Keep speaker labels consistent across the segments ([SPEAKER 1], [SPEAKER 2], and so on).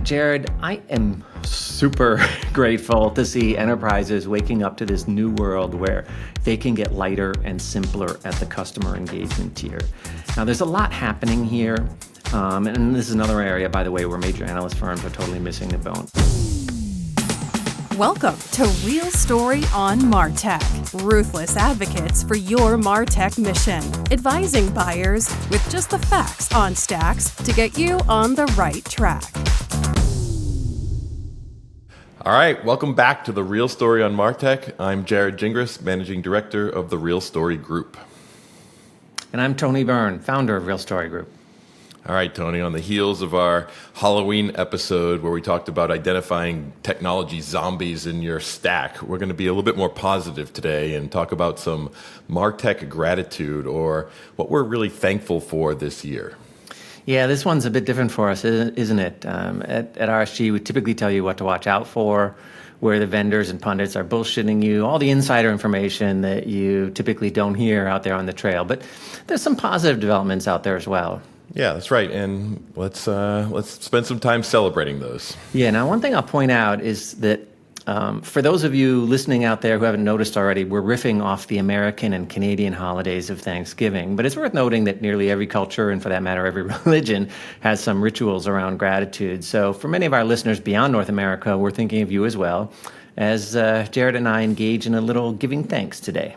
[SPEAKER 1] Jarrod, I am super grateful to see enterprises waking up to this new world where they can get lighter and simpler at the customer engagement tier. Now, there's a lot happening here, and this is another area, by the way, where major analyst firms are totally missing the boat.
[SPEAKER 2] Welcome to Real Story on MarTech, ruthless advocates for your MarTech mission, advising buyers with just the facts on stacks to get you on the right track.
[SPEAKER 3] All right, welcome back to the Real Story on MarTech. I'm Jarrod Gingras, Managing Director of the Real Story Group.
[SPEAKER 1] And I'm Tony Byrne, founder of Real Story Group.
[SPEAKER 3] All right, Tony, on the heels of our Halloween episode where we talked about identifying technology zombies in your stack, we're going to be a little bit more positive today and talk about some MarTech gratitude, or what we're really thankful for this year.
[SPEAKER 1] Yeah, this one's a bit different for us, isn't it? At RSG, we typically tell you what to watch out for, where the vendors and pundits are bullshitting you, all the insider information that you typically don't hear out there on the trail. But there's some positive developments out there as well.
[SPEAKER 3] Yeah, that's right. And let's spend some time celebrating those.
[SPEAKER 1] Yeah, now one thing I'll point out is that for those of you listening out there who haven't noticed already, we're riffing off the American and Canadian holidays of Thanksgiving. But it's worth noting that nearly every culture, and for that matter, every religion, has some rituals around gratitude. So for many of our listeners beyond North America, we're thinking of you as well, as Jarrod and I engage in a little giving thanks today.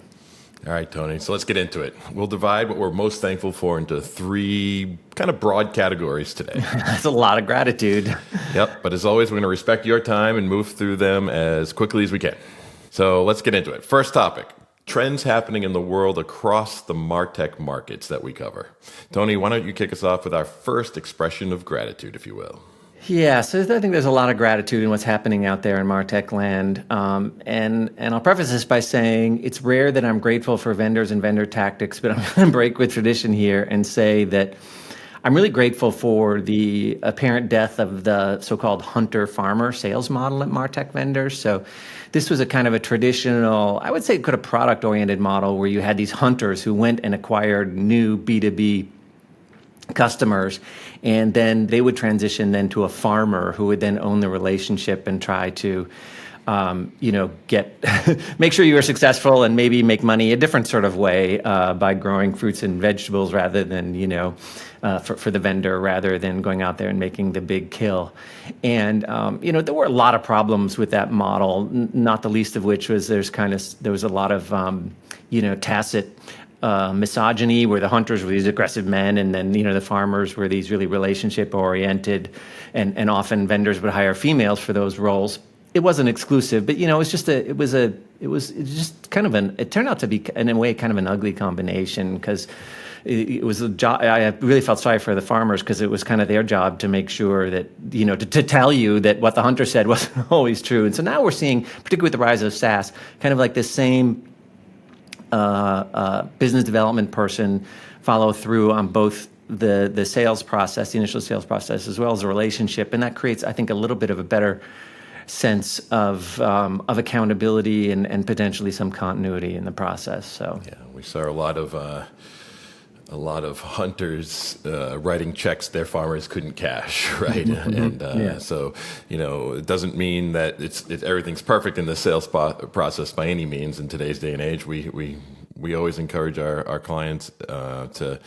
[SPEAKER 3] All right, Tony, so let's get into it. We'll divide what we're most thankful for into three kind of broad categories today.
[SPEAKER 1] That's a lot of gratitude.
[SPEAKER 3] Yep, but as always, we're going to respect your time and move through them as quickly as we can. So let's get into it. First topic, trends happening in the world across the MarTech markets that we cover. Tony, why don't you kick us off with our first expression of gratitude, if you will.
[SPEAKER 1] Yeah, so I think there's a lot of gratitude in what's happening out there in MarTech land. And I'll preface this by saying it's rare that I'm grateful for vendors and vendor tactics, but I'm going to break with tradition here and say that I'm really grateful for the apparent death of the so-called hunter-farmer sales model at MarTech vendors. So this was a kind of a traditional, I would say, kind of product-oriented model where you had these hunters who went and acquired new B2B customers, and then they would transition then to a farmer who would then own the relationship and try to, get make sure you were successful and maybe make money a different sort of way by growing fruits and vegetables rather than, for the vendor rather than going out there and making the big kill. And, there were a lot of problems with that model, not the least of which was there was a lot of, tacit misogyny, where the hunters were these aggressive men, and then the farmers were these really relationship oriented, and often vendors would hire females for those roles. It wasn't exclusive, but it turned out to be in a way kind of an ugly combination, because it was a job. I really felt sorry for the farmers, because it was kind of their job to make sure that, to tell you that what the hunter said wasn't always true. And so now we're seeing, particularly with the rise of SaaS, kind of like this same business development person follow through on both the sales process, the initial sales process, as well as the relationship, and that creates, I think, a little bit of a better sense of accountability and potentially some continuity in the process. So
[SPEAKER 3] yeah, we saw a lot of hunters writing checks their farmers couldn't cash, right? And so, it doesn't mean that it's everything's perfect in the sales process by any means. In today's day and age, we always encourage our clients to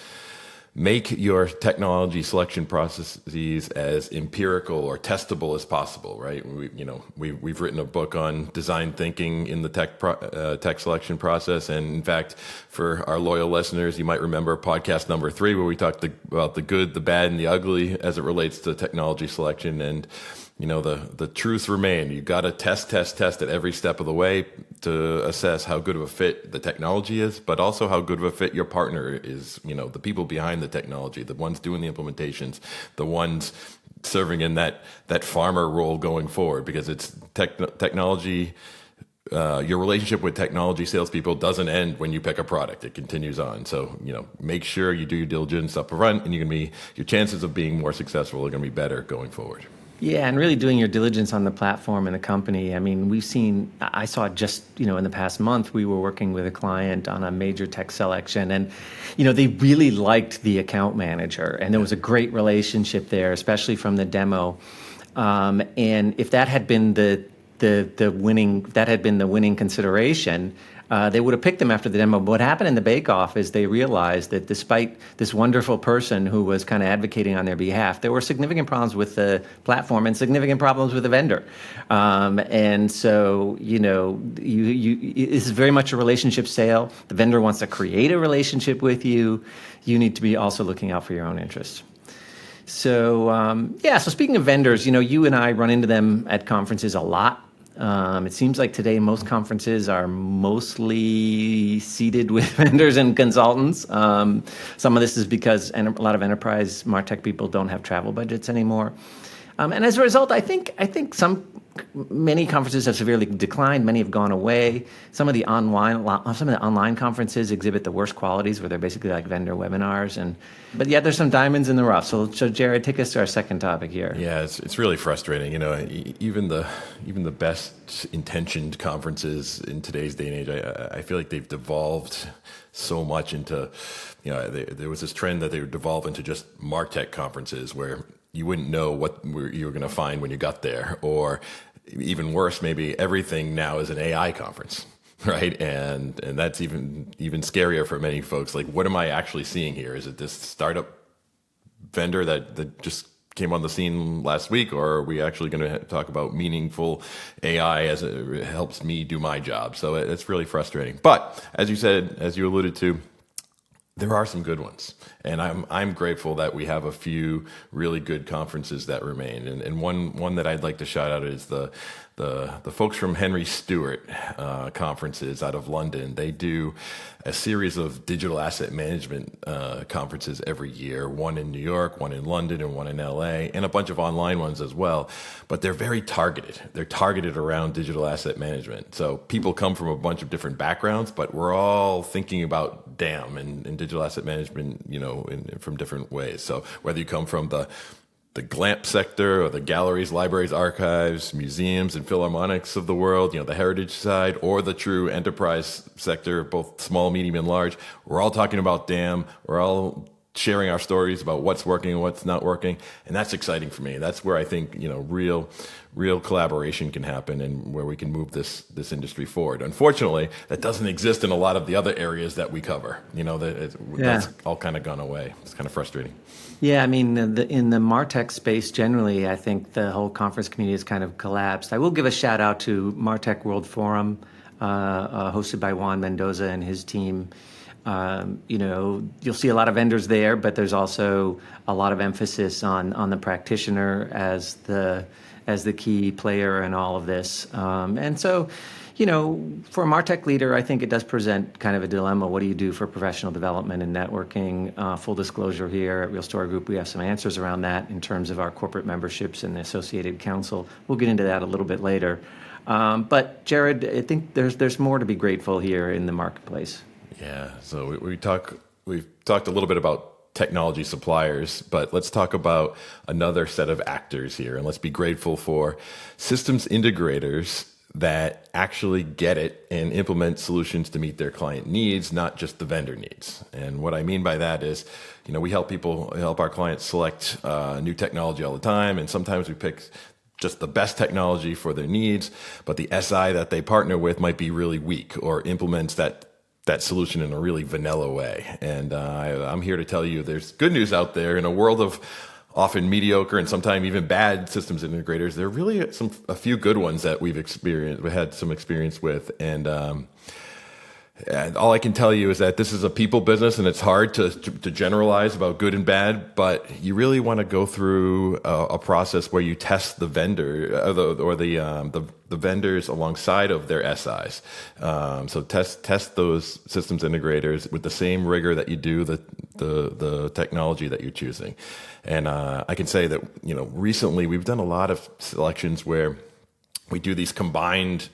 [SPEAKER 3] make your technology selection processes as empirical or testable as possible, right? We've written a book on design thinking in the tech selection process, and in fact, for our loyal listeners, you might remember podcast number 3 where we talked about the good, the bad, and the ugly as it relates to technology selection. And the truths remain. You got to test at every step of the way to assess how good of a fit the technology is, but also how good of a fit your partner is. The people behind the technology, the ones doing the implementations, the ones serving in that farmer role going forward, because it's technology. Your relationship with technology salespeople doesn't end when you pick a product; it continues on. So, make sure you do your diligence up front, and your chances of being more successful are going to be better going forward.
[SPEAKER 1] Yeah, and really doing your diligence on the platform and the company. I mean, I saw just, in the past month, we were working with a client on a major tech selection, and, they really liked the account manager, and there was a great relationship there, especially from the demo. And if that had been the winning consideration, they would have picked them after the demo. But what happened in the bake-off is they realized that despite this wonderful person who was kind of advocating on their behalf, there were significant problems with the platform and significant problems with the vendor. And so, this is very much a relationship sale. The vendor wants to create a relationship with you. You need to be also looking out for your own interests. So, so speaking of vendors, you and I run into them at conferences a lot. It seems like today most conferences are mostly seated with vendors and consultants. Some of this is because a lot of enterprise MarTech people don't have travel budgets anymore. And as a result, I think many conferences have severely declined. Many have gone away. Some of the online conferences exhibit the worst qualities, where they're basically like vendor webinars. But there's some diamonds in the rough. So Jarrod, take us to our second topic here.
[SPEAKER 3] Yeah, it's really frustrating. Even the best intentioned conferences in today's day and age, I feel like they've devolved so much into, there was this trend that they would devolve into just MarTech conferences where you wouldn't know what you were going to find when you got there, or even worse, maybe everything now is an AI conference, right? And that's even scarier for many folks. Like, what am I actually seeing here? Is it this startup vendor that just came on the scene last week, or are we actually going to talk about meaningful AI as it helps me do my job? So it's really frustrating. But as you said, as you alluded to, there are some good ones, and I'm grateful that we have a few really good conferences that remain. And one that I'd like to shout out is the folks from Henry Stewart conferences out of London. They do a series of digital asset management conferences every year, one in New York, one in London, and one in LA, and a bunch of online ones as well. But they're very targeted. They're targeted around digital asset management. So people come from a bunch of different backgrounds, but we're all thinking about DAM and digital asset management, from different ways. So whether you come from the GLAMP sector, or the galleries, libraries, archives, museums, and philharmonics of the world, the heritage side, or the true enterprise sector, both small, medium, and large, we're all talking about DAM. We're all sharing our stories about what's working and what's not working, and that's exciting for me. That's where I think real collaboration can happen, and where we can move this industry forward. Unfortunately, that doesn't exist in a lot of the other areas that we cover. That's all kind of gone away. It's kind of frustrating.
[SPEAKER 1] Yeah, I mean, in the MarTech space generally, I think the whole conference community has kind of collapsed. I will give a shout out to MarTech World Forum, hosted by Juan Mendoza and his team. You'll see a lot of vendors there, but there's also a lot of emphasis on the practitioner as the key player in all of this. And so, for a MarTech leader, I think it does present kind of a dilemma. What do you do for professional development and networking? Full disclosure here at Real Story Group, we have some answers around that in terms of our corporate memberships and the associated council. We'll get into that a little bit later. But Jarrod, I think there's more to be grateful here in the marketplace.
[SPEAKER 3] Yeah, so we've talked a little bit about technology suppliers, but let's talk about another set of actors here, and let's be grateful for systems integrators that actually get it and implement solutions to meet their client needs, not just the vendor needs. And what I mean by that is, we help our clients select new technology all the time, and sometimes we pick just the best technology for their needs, but the SI that they partner with might be really weak or implements that solution in a really vanilla way. And I'm here to tell you there's good news out there. In a world of often mediocre and sometimes even bad systems integrators, there are really a few good ones that we had some experience with. And all I can tell you is that this is a people business, and it's hard to generalize about good and bad, but you really want to go through a process where you test the vendor or the vendors alongside of their SIs. So test those systems integrators with the same rigor that you do the technology that you're choosing. And I can say that recently we've done a lot of selections where we do these combined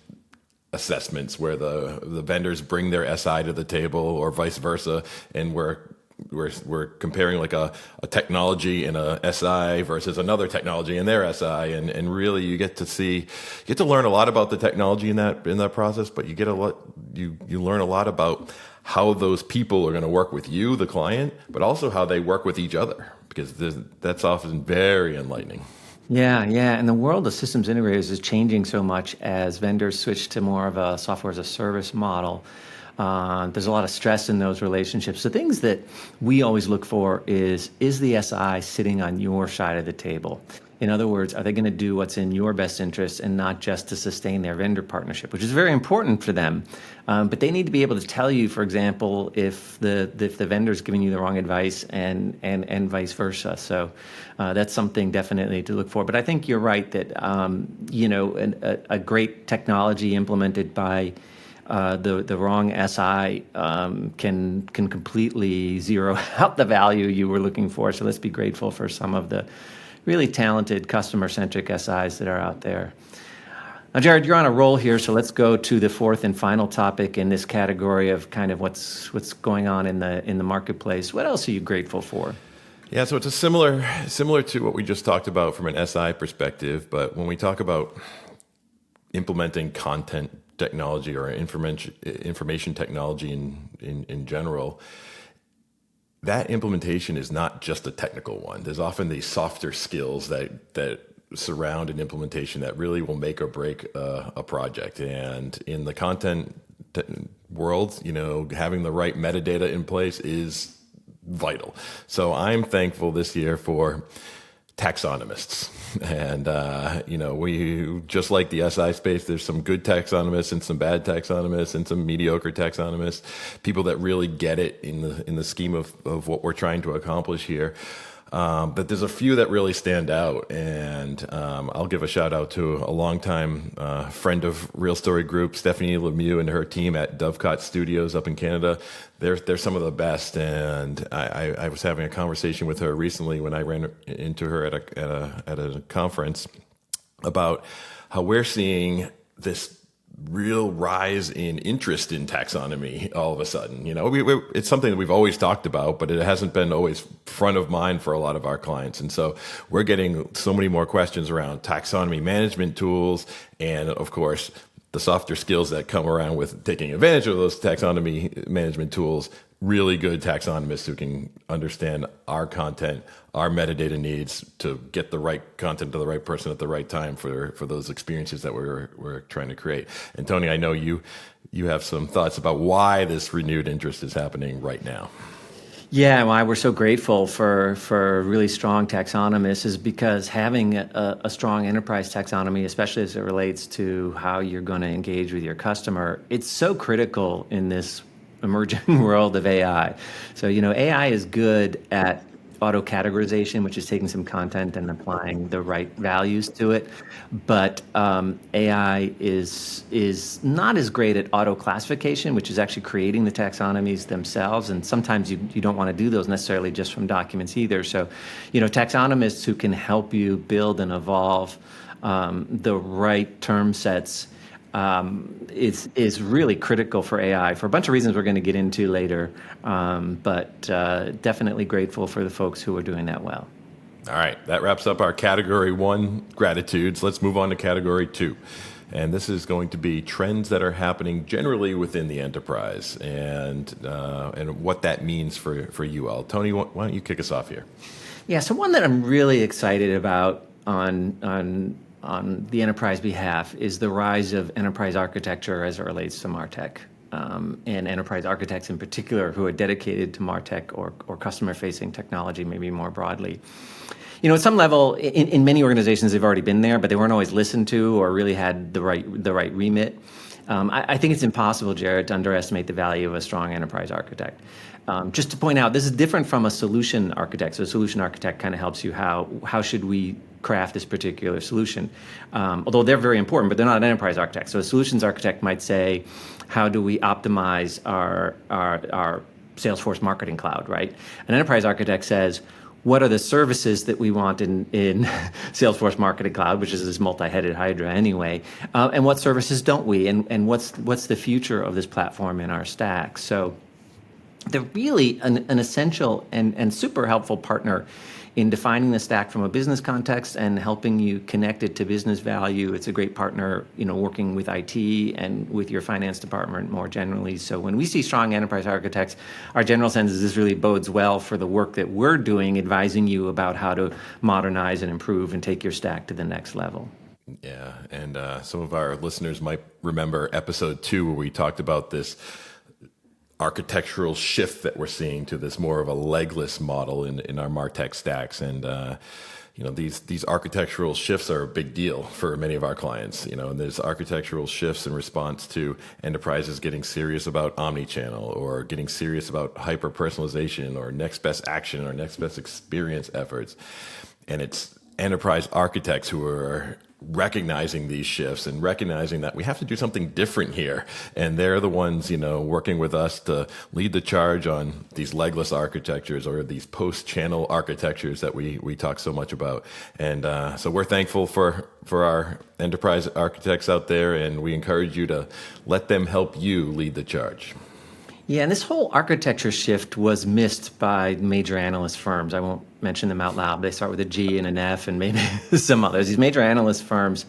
[SPEAKER 3] assessments where the vendors bring their SI to the table, or vice versa, and we're comparing like a technology in a SI versus another technology in their SI, and really you get to learn a lot about the technology in that process, but you learn a lot about how those people are going to work with you, the client, but also how they work with each other, because that's often very enlightening.
[SPEAKER 1] Yeah. And the world of systems integrators is changing so much as vendors switch to more of a software as a service model. There's a lot of stress in those relationships. The things that we always look for is the SI sitting on your side of the table? In other words, are they going to do what's in your best interest and not just to sustain their vendor partnership, which is very important for them. But they need to be able to tell you, for example, if the vendor's giving you the wrong advice and vice versa. So that's something definitely to look for. But I think you're right that a great technology implemented by the wrong SI can completely zero out the value you were looking for. So let's be grateful for some of the really talented customer-centric SIs that are out there. Now, Jarrod, you're on a roll here, so let's go to the fourth and final topic in this category of kind of what's going on in the marketplace. What else are you grateful for?
[SPEAKER 3] Yeah, so it's a similar to what we just talked about from an SI perspective, but when we talk about implementing content technology or information technology in general, that implementation is not just a technical one. There's often these softer skills that surround an implementation that really will make or break a project. And in the content world, having the right metadata in place is vital. So I'm thankful this year for taxonomists. And, we, just like the SI space, there's some good taxonomists and some bad taxonomists and some mediocre taxonomists, people that really get it in the scheme of what we're trying to accomplish here. But there's a few that really stand out, and I'll give a shout out to a longtime friend of Real Story Group, Stephanie Lemieux, and her team at Dovecot Studios up in Canada. They're some of the best, and I was having a conversation with her recently when I ran into her at a conference about how we're seeing this real rise in interest in taxonomy all of a sudden. It's something that we've always talked about, but it hasn't been always front of mind for a lot of our clients. And so we're getting so many more questions around taxonomy management tools, and of course, the softer skills that come around with taking advantage of those taxonomy management tools. Really good taxonomists who can understand our content, our metadata needs to get the right content to the right person at the right time for those experiences that we're trying to create. And Tony, I know you have some thoughts about why this renewed interest is happening right now.
[SPEAKER 1] Yeah, why we're so grateful for really strong taxonomists is because having a strong enterprise taxonomy, especially as it relates to how you're going to engage with your customer, it's so critical in this emerging world of AI. So, AI is good at auto categorization, which is taking some content and applying the right values to it. But AI is not as great at auto classification, which is actually creating the taxonomies themselves. And sometimes you don't want to do those necessarily just from documents either. So, taxonomists who can help you build and evolve the right term sets is really critical for AI for a bunch of reasons we're going to get into later, but definitely grateful for the folks who are doing that well.
[SPEAKER 3] All right, that wraps up our Category 1 gratitudes. Let's move on to Category 2. And this is going to be trends that are happening generally within the enterprise and what that means for you all. Tony, why don't you kick us off here?
[SPEAKER 1] Yeah, so one that I'm really excited about on the enterprise behalf is the rise of enterprise architecture as it relates to MarTech, and enterprise architects in particular who are dedicated to MarTech or customer-facing technology, maybe more broadly. At some level, in many organizations, they've already been there, but they weren't always listened to or really had the right remit. I think it's impossible, Jarrod, to underestimate the value of a strong enterprise architect. Just to point out, this is different from a solution architect. So a solution architect kind of helps you how should we craft this particular solution. Although they're very important, but they're not an enterprise architect. So a solutions architect might say, how do we optimize our Salesforce Marketing Cloud, right? An enterprise architect says, what are the services that we want in Salesforce Marketing Cloud, which is this multi-headed hydra anyway, and what services don't we, and what's the future of this platform in our stack? So they're really an essential and super helpful partner in defining the stack from a business context and helping you connect it to business value. It's a great partner, working with IT and with your finance department more generally. So when we see strong enterprise architects, our general sense is this really bodes well for the work that we're doing, advising you about how to modernize and improve and take your stack to the next level.
[SPEAKER 3] Yeah, and some of our listeners might remember episode 2 where we talked about this architectural shift that we're seeing to this more of a legless model in our MarTech stacks. And these architectural shifts are a big deal for many of our clients. And there's architectural shifts in response to enterprises getting serious about omnichannel, or getting serious about hyper personalization, or next best action, or next best experience efforts. And it's enterprise architects who are recognizing these shifts and recognizing that we have to do something different here. And they're the ones, working with us to lead the charge on these legless architectures, or these post-channel architectures that we talk so much about. And so we're thankful for our enterprise architects out there, and we encourage you to let them help you lead the charge.
[SPEAKER 1] Yeah, and this whole architecture shift was missed by major analyst firms. I won't mention them out loud. They start with a G and an F and maybe some others. These major analyst firms,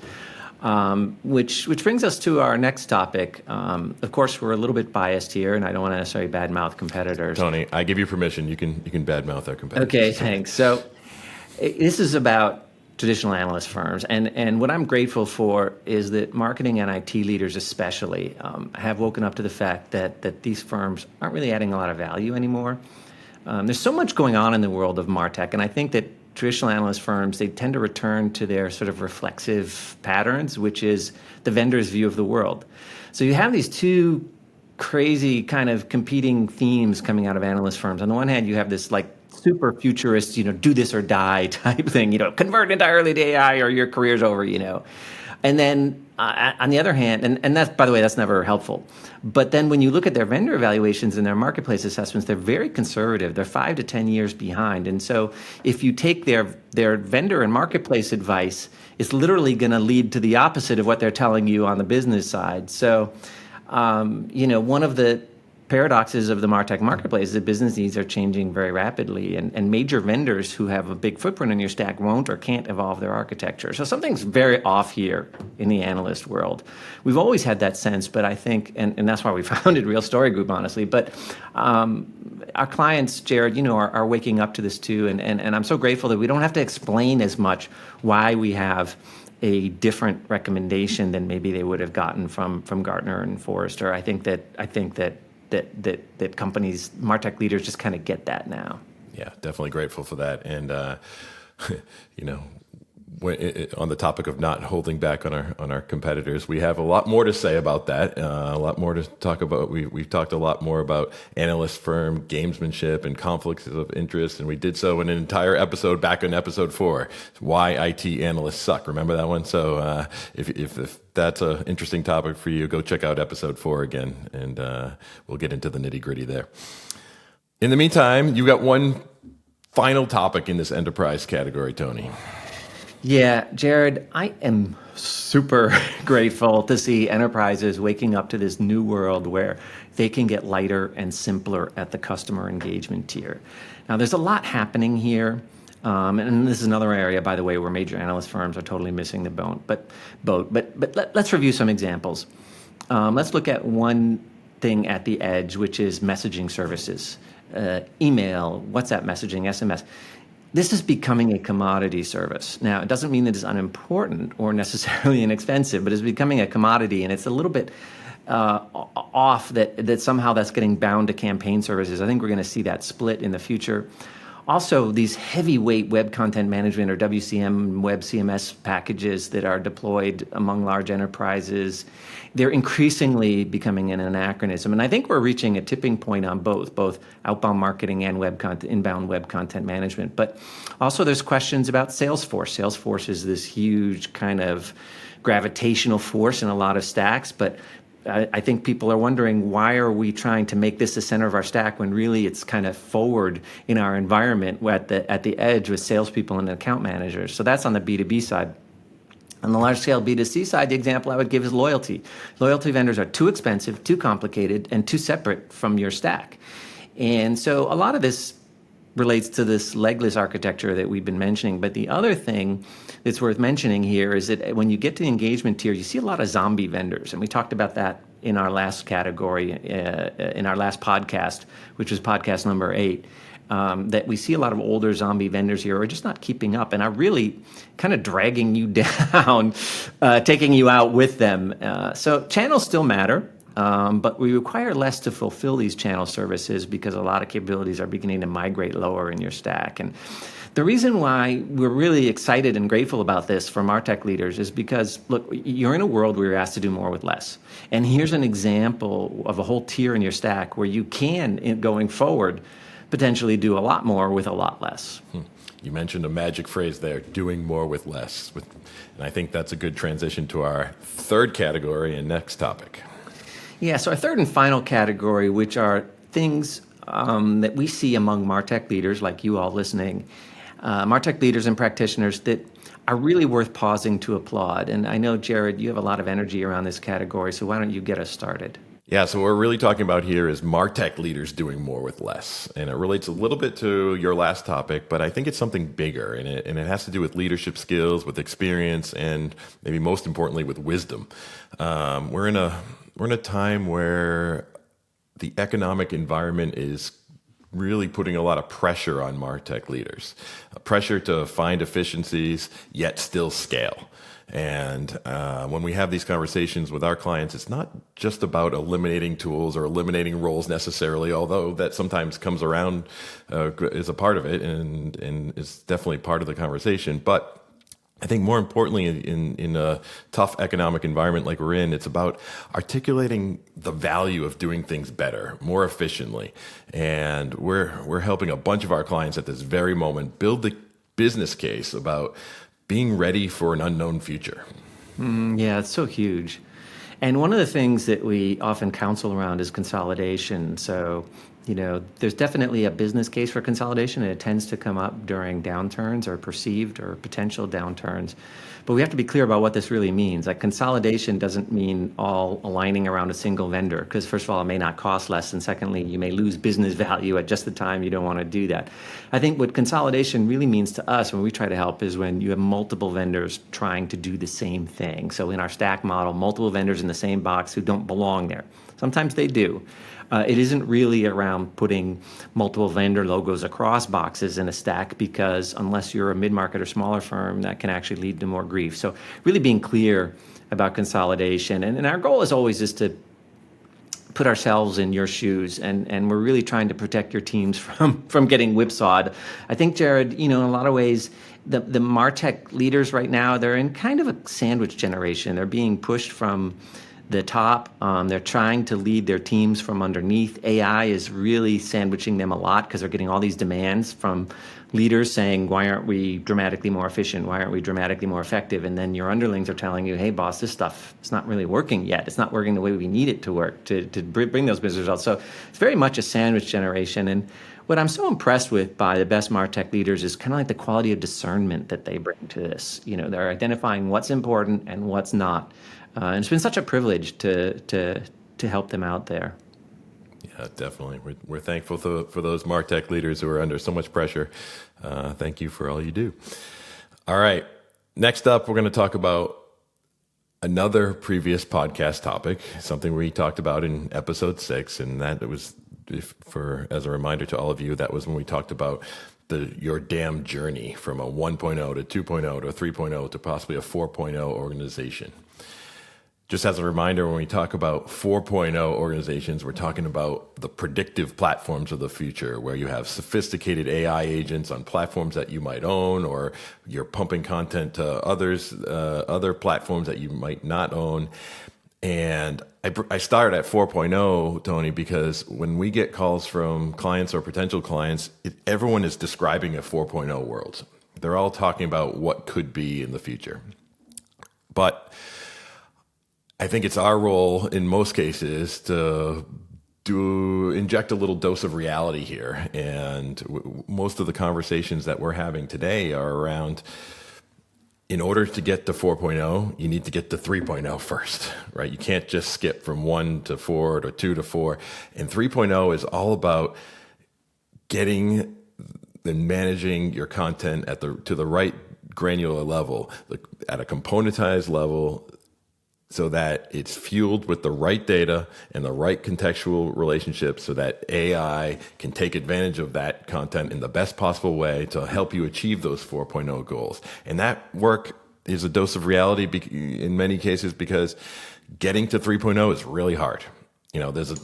[SPEAKER 1] which brings us to our next topic. Of course, we're a little bit biased here, and I don't want to necessarily badmouth competitors.
[SPEAKER 3] Tony, I give you permission. You can badmouth our competitors.
[SPEAKER 1] Okay, thanks. So this is about traditional analyst firms. And what I'm grateful for is that marketing and IT leaders especially have woken up to the fact that these firms aren't really adding a lot of value anymore. There's so much going on in the world of MarTech, and I think that traditional analyst firms, they tend to return to their sort of reflexive patterns, which is the vendor's view of the world. So you have these two crazy kind of competing themes coming out of analyst firms. On the one hand, you have this super futurist, do this or die type thing, convert entirely to AI or your career's over, And then on the other hand, and that's, by the way, that's never helpful. But then when you look at their vendor evaluations and their marketplace assessments, they're very conservative. They're 5 to 10 years behind. And so if you take their vendor and marketplace advice, it's literally going to lead to the opposite of what they're telling you on the business side. So, one of the paradoxes of the MarTech marketplace is that business needs are changing very rapidly, and major vendors who have a big footprint in your stack won't or can't evolve their architecture. So something's very off here in the analyst world. We've always had that sense, but I think, and that's why we founded Real Story Group, honestly, but our clients, Jarrod, are waking up to this too, and I'm so grateful that we don't have to explain as much why we have a different recommendation than maybe they would have gotten from Gartner and Forrester. I think that companies, MarTech leaders, just kind of get that now.
[SPEAKER 3] Yeah, definitely grateful for that. And on the topic of not holding back on our competitors, we have a lot more to say about that. A lot more to talk about. We've talked a lot more about analyst firm gamesmanship and conflicts of interest, and we did so in an entire episode back in episode 4, why IT analysts suck. Remember that one? So if that's an interesting topic for you, go check out episode 4 again, and we'll get into the nitty gritty there. In the meantime, you got one final topic in this enterprise category, Tony.
[SPEAKER 1] Yeah, Jarrod, I am super grateful to see enterprises waking up to this new world where they can get lighter and simpler at the customer engagement tier. Now, there's a lot happening here. And this is another area, by the way, where major analyst firms are totally missing the boat. But let's review some examples. Let's look at one thing at the edge, which is messaging services, email, WhatsApp messaging, SMS. This is becoming a commodity service. Now, it doesn't mean that it's unimportant or necessarily inexpensive, but it's becoming a commodity, and it's a little bit off that somehow that's getting bound to campaign services. I think we're going to see that split in the future. Also, these heavyweight web content management or WCM, web CMS packages that are deployed among large enterprises, they're increasingly becoming an anachronism. And I think we're reaching a tipping point on both outbound marketing and inbound web content management. But also there's questions about Salesforce. Salesforce is this huge kind of gravitational force in a lot of stacks, but I think people are wondering, why are we trying to make this the center of our stack when really it's kind of forward in our environment at the edge with salespeople and account managers? So that's on the B2B side. On the large-scale B2C side, the example I would give is loyalty. Loyalty vendors are too expensive, too complicated, and too separate from your stack. And so a lot of this relates to this legless architecture that we've been mentioning. But the other thing that's worth mentioning here is that when you get to the engagement tier, you see a lot of zombie vendors. And we talked about that in our last category, in our last podcast, which was podcast number 8. That we see a lot of older zombie vendors here who are just not keeping up and are really kind of dragging you down, taking you out with them. So channels still matter, but we require less to fulfill these channel services because a lot of capabilities are beginning to migrate lower in your stack. And the reason why we're really excited and grateful about this from MarTech leaders is because, look, you're in a world where you're asked to do more with less. And here's an example of a whole tier in your stack where you can, going forward, potentially do a lot more with a lot less.
[SPEAKER 3] You mentioned a magic phrase there, doing more with less. And I think that's a good transition to our third category and next topic.
[SPEAKER 1] Yeah, so our third and final category, which are things that we see among MarTech leaders, like you all listening, MarTech leaders and practitioners that are really worth pausing to applaud. And I know, Jarrod, you have a lot of energy around this category, so why don't you get us started?
[SPEAKER 3] Yeah, so what we're really talking about here is MarTech leaders doing more with less. And it relates a little bit to your last topic, but I think it's something bigger. And it has to do with leadership skills, with experience, and maybe most importantly, with wisdom. We're in a time where the economic environment is really putting a lot of pressure on MarTech leaders, pressure to find efficiencies, yet still scale. And when we have these conversations with our clients, it's not just about eliminating tools or eliminating roles necessarily, although that sometimes comes around is a part of it and is definitely part of the conversation. But I think more importantly, in a tough economic environment like we're in, it's about articulating the value of doing things better, more efficiently. And we're helping a bunch of our clients at this very moment build the business case about being ready for an unknown future.
[SPEAKER 1] Yeah, it's so huge. And one of the things that we often counsel around is consolidation. So, there's definitely a business case for consolidation, and it tends to come up during downturns or perceived or potential downturns. But we have to be clear about what this really means. Like, consolidation doesn't mean all aligning around a single vendor, because first of all, it may not cost less, and secondly, you may lose business value at just the time you don't want to do that. I think what consolidation really means to us when we try to help is when you have multiple vendors trying to do the same thing. So in our stack model, multiple vendors in the same box who don't belong there. Sometimes they do. It isn't really around putting multiple vendor logos across boxes in a stack, because unless you're a mid-market or smaller firm, that can actually lead to more grief. So really being clear about consolidation. And our goal is always is to put ourselves in your shoes, and we're really trying to protect your teams from getting whipsawed. I think, Jarrod, in a lot of ways, the MarTech leaders right now, they're in kind of a sandwich generation. They're being pushed from the top. They're trying to lead their teams from underneath. AI is really sandwiching them a lot because they're getting all these demands from leaders saying, why aren't we dramatically more efficient? Why aren't we dramatically more effective? And then your underlings are telling you, hey, boss, this stuff is not really working yet. It's not working the way we need it to work to bring those business results. So it's very much a sandwich generation. And what I'm so impressed with by the best MarTech leaders is kind of like the quality of discernment that they bring to this. They're identifying what's important and what's not. And it's been such a privilege to help them out there.
[SPEAKER 3] Yeah, definitely. We're thankful for those MarTech leaders who are under so much pressure. Thank you for all you do. All right. Next up, we're going to talk about another previous podcast topic, something we talked about in episode 6, and that was, as a reminder to all of you, that was when we talked about your damn journey from a 1.0 to 2.0 to 3.0 to possibly a 4.0 organization. Just as a reminder, when we talk about 4.0 organizations, we're talking about the predictive platforms of the future, where you have sophisticated AI agents on platforms that you might own, or you're pumping content to other platforms that you might not own. And I started at 4.0, Tony, because when we get calls from clients or potential clients, everyone is describing a 4.0 world. They're all talking about what could be in the future. But I think it's our role in most cases to inject a little dose of reality here. And most of the conversations that we're having today are around, in order to get to 4.0, you need to get to 3.0 first, right? You can't just skip from 1 to 4 to 2 to 4. And 3.0 is all about getting then managing your content to the right granular level, at a componentized level, so that it's fueled with the right data and the right contextual relationships, so that AI can take advantage of that content in the best possible way to help you achieve those 4.0 goals. And that work is a dose of reality in many cases, because getting to 3.0 is really hard.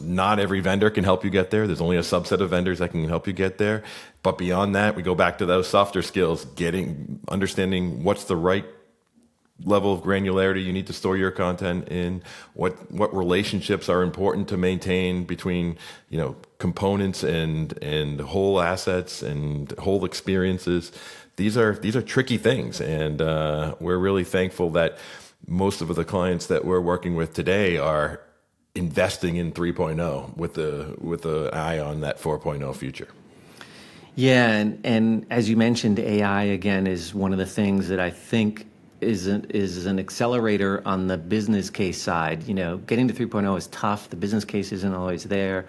[SPEAKER 3] Not every vendor can help you get there. There's only a subset of vendors that can help you get there. But beyond that, we go back to those softer skills, understanding what's the right level of granularity you need to store your content in, what relationships are important to maintain between components and whole assets and whole experiences. These are tricky things, and we're really thankful that most of the clients that we're working with today are investing in 3.0 with the eye on that 4.0 future.
[SPEAKER 1] Yeah, and as you mentioned, AI again is one of the things that I think is an accelerator on the business case side. Getting to 3.0 is tough. The business case isn't always there.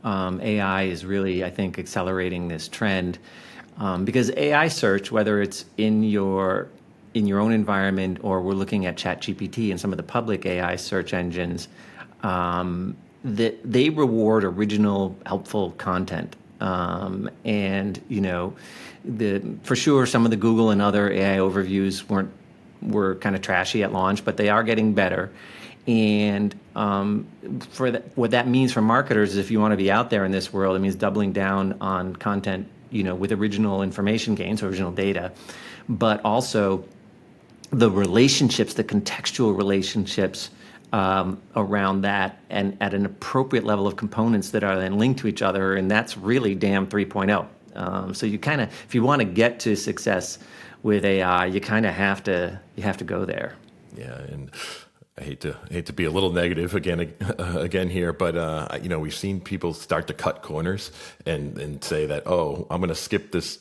[SPEAKER 1] AI is really, I think, accelerating this trend, because AI search, whether it's in your own environment or we're looking at ChatGPT and some of the public AI search engines, that they reward original, helpful content. And for sure, some of the Google and other AI overviews were kind of trashy at launch, but they are getting better. And what that means for marketers is, if you want to be out there in this world, it means doubling down on content, with original information gains, original data, but also the relationships, the contextual relationships around that, and at an appropriate level of components that are then linked to each other. And that's really damn 3.0. So you kind of, if you want to get to success with AI, you kind of have to go there.
[SPEAKER 3] Yeah, and I hate to be a little negative again here, but we've seen people start to cut corners and say that, oh, I'm going to skip this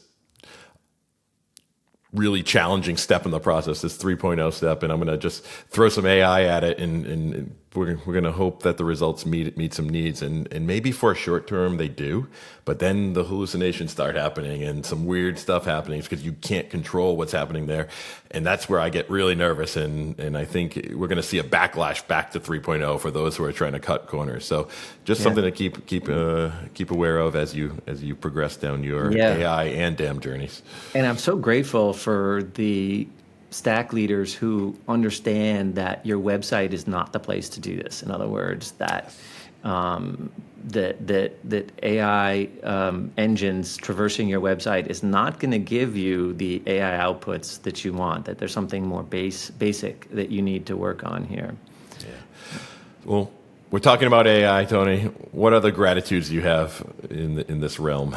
[SPEAKER 3] really challenging step in the process, this 3.0 step, and I'm going to just throw some AI at it, and we're going to hope that the results meet some needs. And maybe for a short term they do, but then the hallucinations start happening and some weird stuff happening because you can't control what's happening there. And that's where I get really nervous, and I think we're going to see a backlash back to 3.0 for those who are trying to cut corners. So just something to keep aware of as you progress down your AI and DAM journeys.
[SPEAKER 1] And I'm so grateful for the stack leaders who understand that your website is not the place to do this. In other words, that AI engines traversing your website is not going to give you the AI outputs that you want. That there's something more basic that you need to work on here.
[SPEAKER 3] Yeah. Well, we're talking about AI, Tony. What other gratitudes do you have in this realm?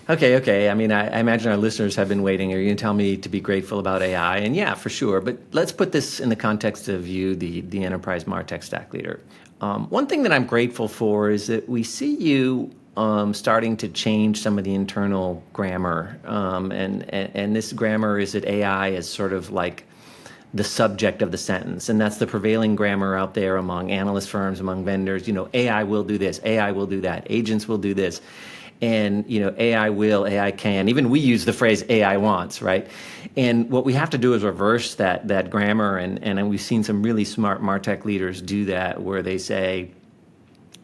[SPEAKER 1] Okay. I mean, I imagine our listeners have been waiting. Are you going to tell me to be grateful about AI? And yeah, for sure. But let's put this in the context of you, the enterprise MarTech stack leader. One thing that I'm grateful for is that we see you starting to change some of the internal grammar. And this grammar is that AI is sort of like the subject of the sentence. And that's the prevailing grammar out there among analyst firms, among vendors. AI will do this, AI will do that, agents will do this. And AI will, AI can. Even we use the phrase AI wants, right? And what we have to do is reverse that grammar. And we've seen some really smart MarTech leaders do that, where they say,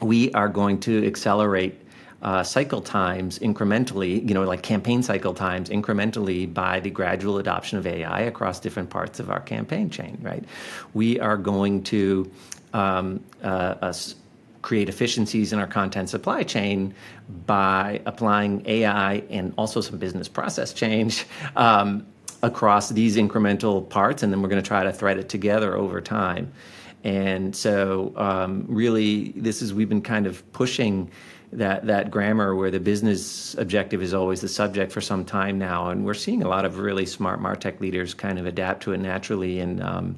[SPEAKER 1] we are going to accelerate cycle times incrementally, like campaign cycle times incrementally, by the gradual adoption of AI across different parts of our campaign chain, right? We are going to create efficiencies in our content supply chain by applying AI and also some business process change across these incremental parts, and then we're going to try to thread it together over time. And so really, we've been kind of pushing that grammar where the business objective is always the subject for some time now, and we're seeing a lot of really smart MarTech leaders kind of adapt to it naturally, and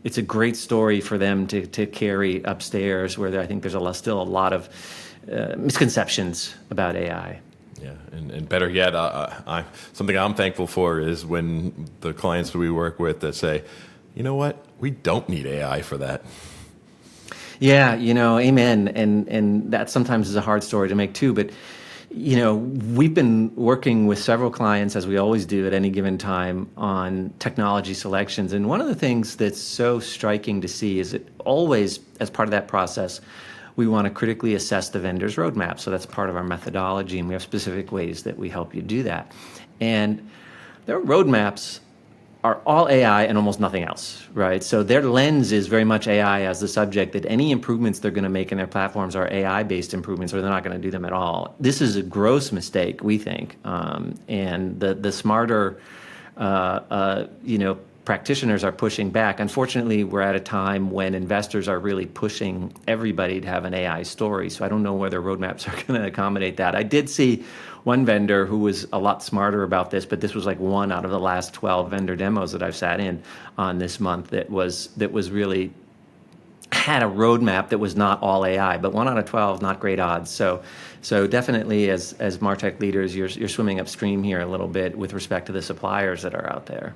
[SPEAKER 1] it's a great story for them to carry upstairs, where I think there's still a lot of misconceptions about AI.
[SPEAKER 3] Yeah, and better yet, something I'm thankful for is when the clients we work with that say, you know what, we don't need AI for that.
[SPEAKER 1] Yeah, amen. And that sometimes is a hard story to make too. But we've been working with several clients, as we always do at any given time, on technology selections. And one of the things that's so striking to see is that always, as part of that process, we want to critically assess the vendor's roadmap. So that's part of our methodology, and we have specific ways that we help you do that. And their roadmaps are all AI and almost nothing else, right? So their lens is very much AI as the subject, that any improvements they're going to make in their platforms are AI-based improvements, or they're not going to do them at all. This is a gross mistake, we think. And the smarter, practitioners are pushing back. Unfortunately, we're at a time when investors are really pushing everybody to have an AI story. So I don't know whether roadmaps are going to accommodate that. I did see one vendor who was a lot smarter about this, but this was like one out of the last 12 vendor demos that I've sat in on this month that was really had a roadmap that was not all AI, but 1 out of 12, not great odds. So definitely as MarTech leaders, you're swimming upstream here a little bit with respect to the suppliers that are out there.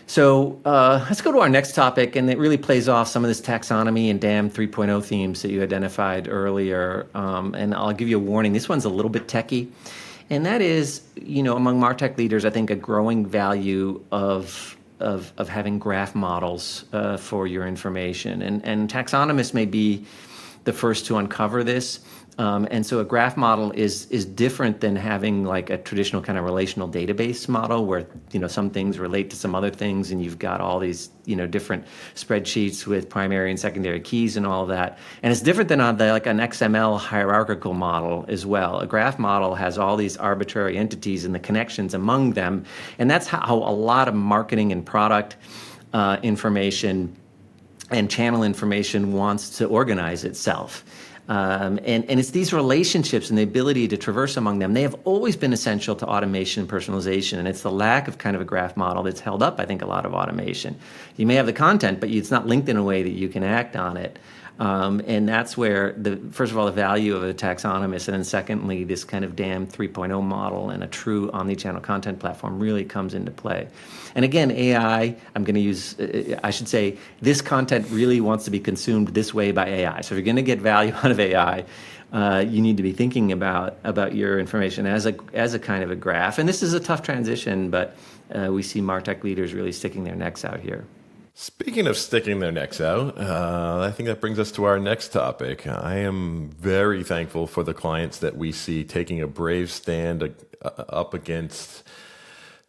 [SPEAKER 1] So let's go to our next topic, and it really plays off some of this taxonomy and DAM 3.0 themes that you identified earlier. And I'll give you a warning. This one's a little bit techie, and that is, among MarTech leaders, I think a growing value of having graph models for your information. And taxonomists may be the first to uncover this. And so a graph model is different than having like a traditional kind of relational database model where, some things relate to some other things, and you've got all these, different spreadsheets with primary and secondary keys and all of that. And it's different than an XML hierarchical model as well. A graph model has all these arbitrary entities and the connections among them. And that's how a lot of marketing and product information and channel information wants to organize itself. And it's these relationships and the ability to traverse among them. They have always been essential to automation and personalization. And it's the lack of kind of a graph model that's held up, I think, a lot of automation. You may have the content, but it's not linked in a way that you can act on it. And that's where, first of all, the value of a taxonomist, and then secondly, this kind of DAM 3.0 model and a true omnichannel content platform really comes into play. And again, AI, I should say, this content really wants to be consumed this way by AI. So if you're going to get value out of AI, you need to be thinking about your information as a kind of a graph. And this is a tough transition, but we see MarTech leaders really sticking their necks out here.
[SPEAKER 3] Speaking of sticking their necks out, I think that brings us to our next topic. I am very thankful for the clients that we see taking a brave stand up against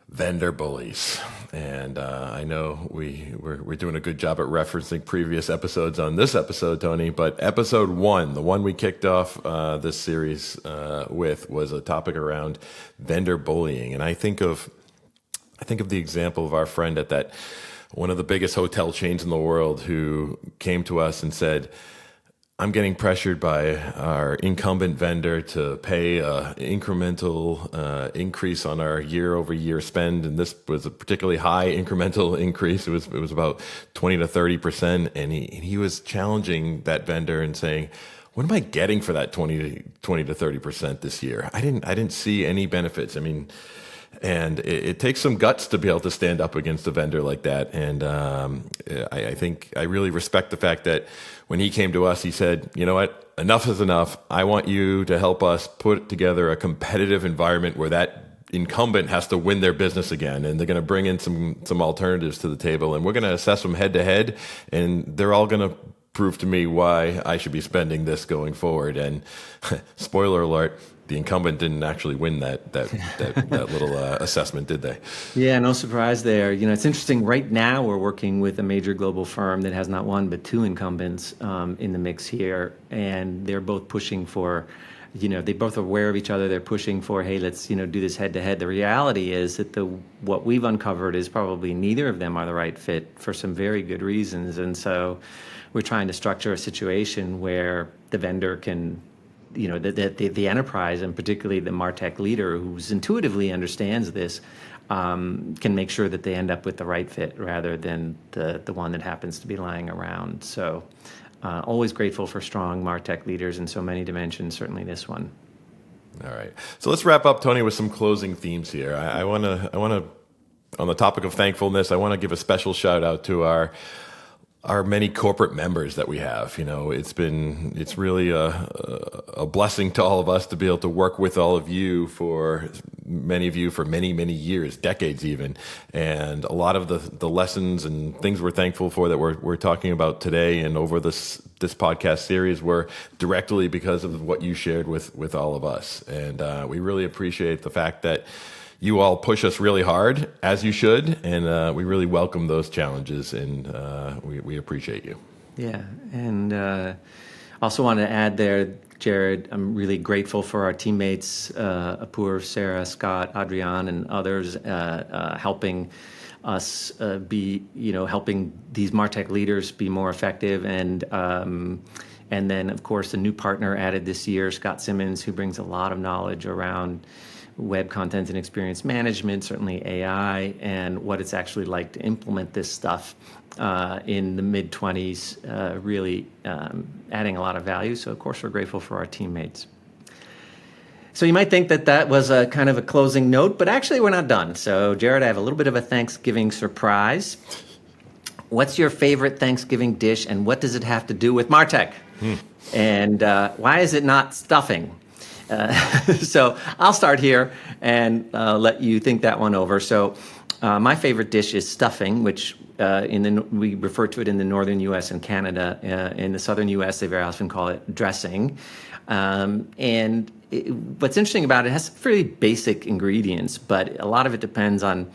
[SPEAKER 3] vendor bullies. And I know we're doing a good job at referencing previous episodes on this episode, Tony, but episode 1, the one we kicked off this series with, was a topic around vendor bullying. And I think of the example of our friend at that one of the biggest hotel chains in the world who came to us and said, I'm getting pressured by our incumbent vendor to pay an incremental increase on our year-over-year spend. And this was a particularly high incremental increase. It was about 20 to 30%. And he was challenging that vendor and saying, what am I getting for that 20 to 30% this year? I didn't see any benefits. And it takes some guts to be able to stand up against a vendor like that. And I think I really respect the fact that when he came to us, he said, you know what, enough is enough. I want you to help us put together a competitive environment where that incumbent has to win their business again. And they're going to bring in some alternatives to the table. And we're going to assess them head to head. And they're all going to prove to me why I should be spending this going forward. And spoiler alert, the incumbent didn't actually win that little assessment, did they?
[SPEAKER 1] Yeah, no surprise there. It's interesting. Right now, we're working with a major global firm that has not one but 2 incumbents in the mix here, and they're both pushing for. They both are aware of each other. They're pushing for, hey, let's do this head to head. The reality is that what we've uncovered is probably neither of them are the right fit for some very good reasons, and so we're trying to structure a situation where the vendor can. The enterprise, and particularly the MarTech leader who intuitively understands this, can make sure that they end up with the right fit rather than the one that happens to be lying around. So always grateful for strong MarTech leaders in so many dimensions, certainly this one.
[SPEAKER 3] All right. So let's wrap up, Tony, with some closing themes here. I want to, on the topic of thankfulness, I want to give a special shout out to our our many corporate members that we have. It's really a blessing to all of us to be able to work with all of you, for many of you for many, many years, decades even. And a lot of the lessons and things we're thankful for that we're talking about today and over this podcast series were directly because of what you shared with all of us. And we really appreciate the fact that you all push us really hard, as you should, and we really welcome those challenges, and we appreciate you.
[SPEAKER 1] Yeah, and also want to add there, Jarrod, I'm really grateful for our teammates, Apur, Sarah, Scott, Adrian, and others helping us helping these MarTech leaders be more effective, and then, of course, a new partner added this year, Scott Simmons, who brings a lot of knowledge around web content and experience management, certainly AI, and what it's actually like to implement this stuff in the mid-20s, really adding a lot of value. So, of course, we're grateful for our teammates. So you might think that was a kind of a closing note, but actually we're not done. So, Jarrod, I have a little bit of a Thanksgiving surprise. What's your favorite Thanksgiving dish, and what does it have to do with MarTech? And why is it not stuffing? So I'll start here and let you think that one over. So my favorite dish is stuffing, which we refer to it in the northern U.S. and Canada. In the southern U.S., they very often call it dressing. What's interesting about it has fairly basic ingredients, but a lot of it depends on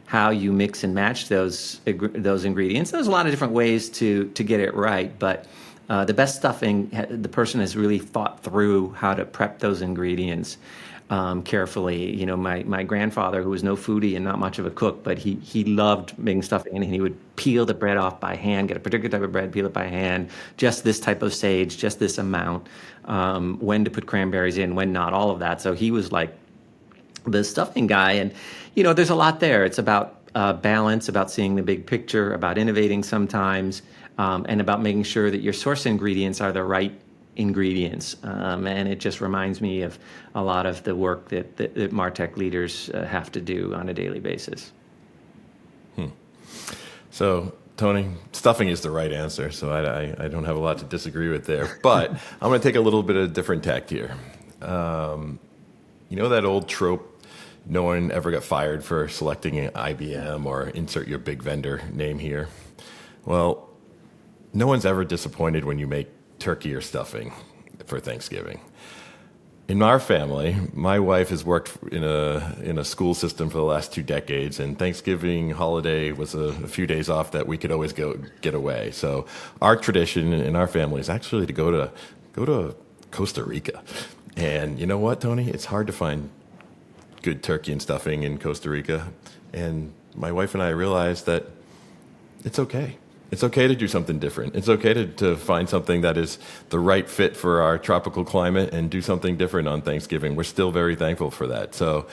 [SPEAKER 1] how you mix and match those ingredients. There's a lot of different ways to get it right, but the best stuffing, the person has really thought through how to prep those ingredients carefully. My grandfather, who was no foodie and not much of a cook, but he loved making stuffing, and he would peel the bread off by hand, get a particular type of bread, peel it by hand, just this type of sage, just this amount, when to put cranberries in, when not, all of that. So he was like the stuffing guy. And, there's a lot there. It's about balance, about seeing the big picture, about innovating sometimes, and about making sure that your source ingredients are the right ingredients. And it just reminds me of a lot of the work that MarTech leaders have to do on a daily basis.
[SPEAKER 3] So, Tony, stuffing is the right answer, so I don't have a lot to disagree with there. But I'm going to take a little bit of a different tact here. That old trope, no one ever got fired for selecting an IBM or insert your big vendor name here? Well, no one's ever disappointed when you make turkey or stuffing for Thanksgiving. In our family, my wife has worked in a school system for the last 2 decades, and Thanksgiving holiday was a few days off that we could always get away. So our tradition in our family is actually to go to Costa Rica. And you know what, Tony? It's hard to find good turkey and stuffing in Costa Rica. And my wife and I realized that it's okay. It's okay to do something different. It's okay to find something that is the right fit for our tropical climate and do something different on Thanksgiving. We're still very thankful for that. So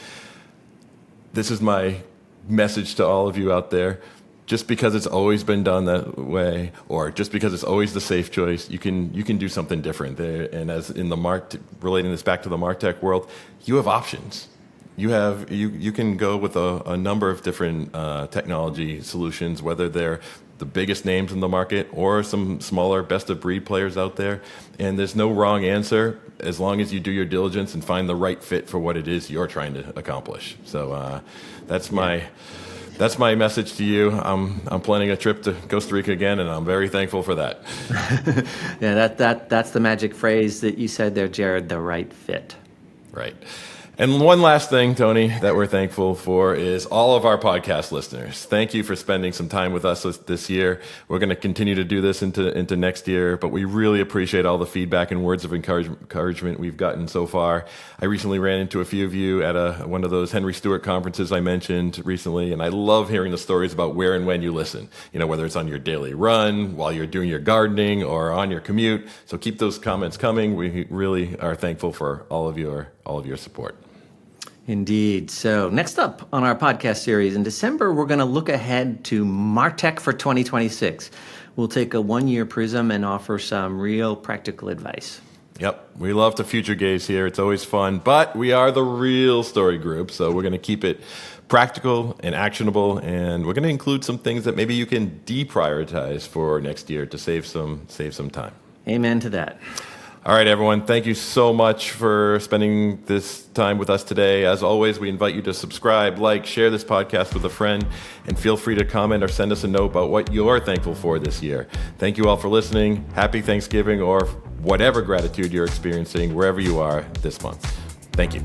[SPEAKER 3] this is my message to all of you out there. Just because it's always been done that way, or just because it's always the safe choice, you can do something different there. And as in the relating this back to the MarTech world, you have options. You can go with a number of different technology solutions, whether they're the biggest names in the market or some smaller best-of-breed players out there. And there's no wrong answer as long as you do your diligence and find the right fit for what it is you're trying to accomplish. So that's my message to you. I'm planning a trip to Costa Rica again, and I'm very thankful for that.
[SPEAKER 1] Yeah, that's the magic phrase that you said there, Jarrod, the right fit.
[SPEAKER 3] Right. And one last thing, Tony, that we're thankful for is all of our podcast listeners. Thank you for spending some time with us this year. We're going to continue to do this into next year, but we really appreciate all the feedback and words of encouragement we've gotten so far. I recently ran into a few of you at one of those Henry Stewart conferences I mentioned recently, and I love hearing the stories about where and when you listen, whether it's on your daily run, while you're doing your gardening, or on your commute. So keep those comments coming. We really are thankful for all of your support.
[SPEAKER 1] Indeed. So next up on our podcast series in December, we're going to look ahead to MarTech for 2026. We'll take a 1-year prism and offer some real practical advice.
[SPEAKER 3] Yep. We love to future gaze here. It's always fun, but we are the real story group, so we're going to keep it practical and actionable, and we're going to include some things that maybe you can deprioritize for next year to save some time.
[SPEAKER 1] Amen to that.
[SPEAKER 3] All right, everyone. Thank you so much for spending this time with us today. As always, we invite you to subscribe, like, share this podcast with a friend, and feel free to comment or send us a note about what you're thankful for this year. Thank you all for listening. Happy Thanksgiving, or whatever gratitude you're experiencing wherever you are this month. Thank you.